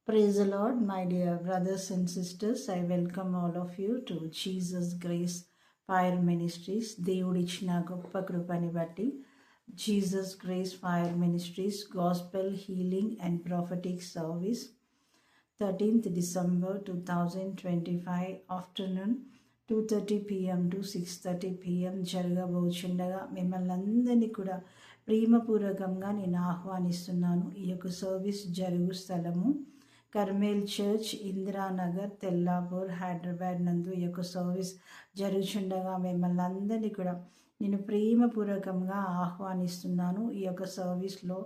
Praise the Lord, my dear brothers and sisters. I welcome all of you to Jesus Grace Fire Ministries. దేవుడిచ్చిన గొప్ప కృపని బట్టి Jesus Grace fire ministries gospel healing and prophetic service 13th December 2025 afternoon 2:30 PM to 6:30 PM జరగబోచుండగా మిమ్మల్ని అందరినీ కూడా ప్రేమపూర్వకంగా నేను ఆహ్వానిస్తున్నాను. ఈ యొక్క సర్వీస్ జరుగు స్థలము కర్మేల్ చర్చ్, ఇందిరానగర్, తెల్లాపూర్, హైదరాబాద్ నందు ఈ యొక్క సర్వీస్ జరుగుచుండగా మిమ్మల్ని అందరినీ కూడా నేను ప్రేమపూర్వకంగా ఆహ్వానిస్తున్నాను. ఈ యొక్క సర్వీస్లో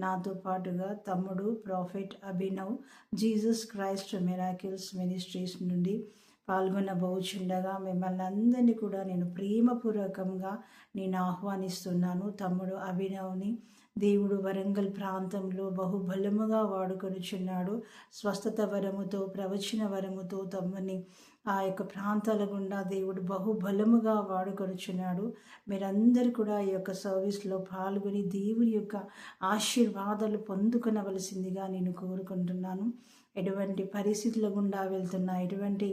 నాతో పాటుగా తమ్ముడు prophet Abhinav Jesus Christ miracles ministries నుండి పాల్గొనబోచుండగా మిమ్మల్ని అందరినీ కూడా నేను ప్రేమపూర్వకంగా నేను ఆహ్వానిస్తున్నాను. తమ్ముడు అభినవ్ని దేవుడు వరంగల్ ప్రాంతంలో బహుబలముగా వాడుకొనుచున్నాడు. స్వస్థత వరముతో, ప్రవచన వరముతో తమ్మని ఆ యొక్క ప్రాంతాల గుండా దేవుడు బహుబలముగా వాడుకొనుచున్నాడు. మీరందరూ కూడా ఈ యొక్క సర్వీస్లో పాల్గొని దేవుని యొక్క ఆశీర్వాదాలు పొందుకొనవలసిందిగా నేను కోరుకుంటున్నాను. ఎటువంటి పరిస్థితుల గుండా వెళ్తున్నా, ఎటువంటి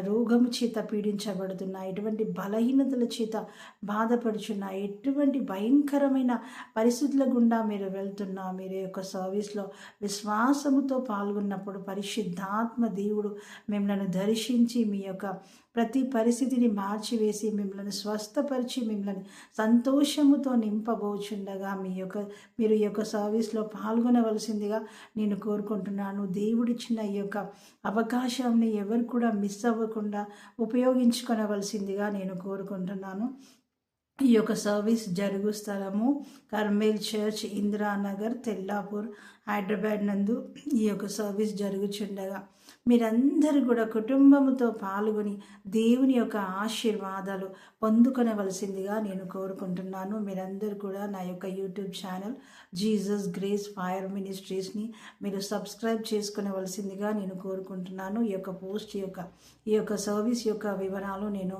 రోగము చేత పీడించబడుతున్నా, ఎటువంటి బలహీనతల చేత బాధపడుచున్నా, ఎటువంటి భయంకరమైన పరిస్థితుల గుండా మీరు వెళ్తున్నా, మీరు యొక్క సర్వీస్లో విశ్వాసముతో పాల్గొన్నప్పుడు పరిశుద్ధాత్మ దేవుడు మిమ్మల్ని దర్శించి మీ యొక్క ప్రతి పరిస్థితిని మార్చివేసి మిమ్మల్ని స్వస్థపరిచి మిమ్మల్ని సంతోషముతో నింపబోచుండగా మీరు ఈ యొక్క సర్వీస్లో పాల్గొనవలసిందిగా నేను కోరుకుంటున్నాను. దేవుడిచ్చిన ఈ యొక్క అవకాశాన్ని ఎవరు కూడా మిస్ అవ్వకుండా ఉపయోగించుకొనవలసిందిగా నేను కోరుకుంటున్నాను. ఈ యొక్క సర్వీస్ జరుగు స్థలము కర్మేల్ చర్చ్, ఇందిరానగర్, తెల్లాపూర్, హైదరాబాద్ నందు ఈ యొక్క సర్వీస్ జరుగుచుండగా మీరందరూ కూడా కుటుంబంతో పాల్గొని దేవుని యొక్క ఆశీర్వాదాలు పొందుకొనవలసిందిగా నేను కోరుకుంటున్నాను. మీరందరూ కూడా నా యొక్క YouTube channel Jesus Grace Fire మినిస్ట్రీస్ని మీరు సబ్స్క్రైబ్ చేసుకునవలసిందిగా నేను కోరుకుంటున్నాను. ఈ యొక్క సర్వీస్ యొక్క వివరాలు నేను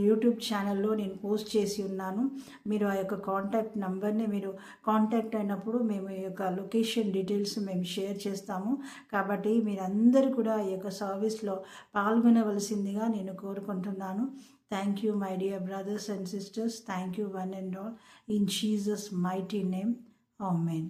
యూట్యూబ్ ఛానల్లో నేను పోస్ట్ చేసి ఉన్నాను. మీరు ఆ యొక్క కాంటాక్ట్ నంబర్ని మీరు కాంటాక్ట్ అయినప్పుడు మేము ఈ యొక్క లొకేషన్ డీటెయిల్స్ మేము షేర్ చేస్తాము. కాబట్టి మీరందరూ కూడా ఈ యొక్క సర్వీస్లో పాల్గొనవలసిందిగా నేను కోరుకుంటున్నాను. Thank you my dear brothers and sisters. Thank you one and all. In Jesus mighty name, amen.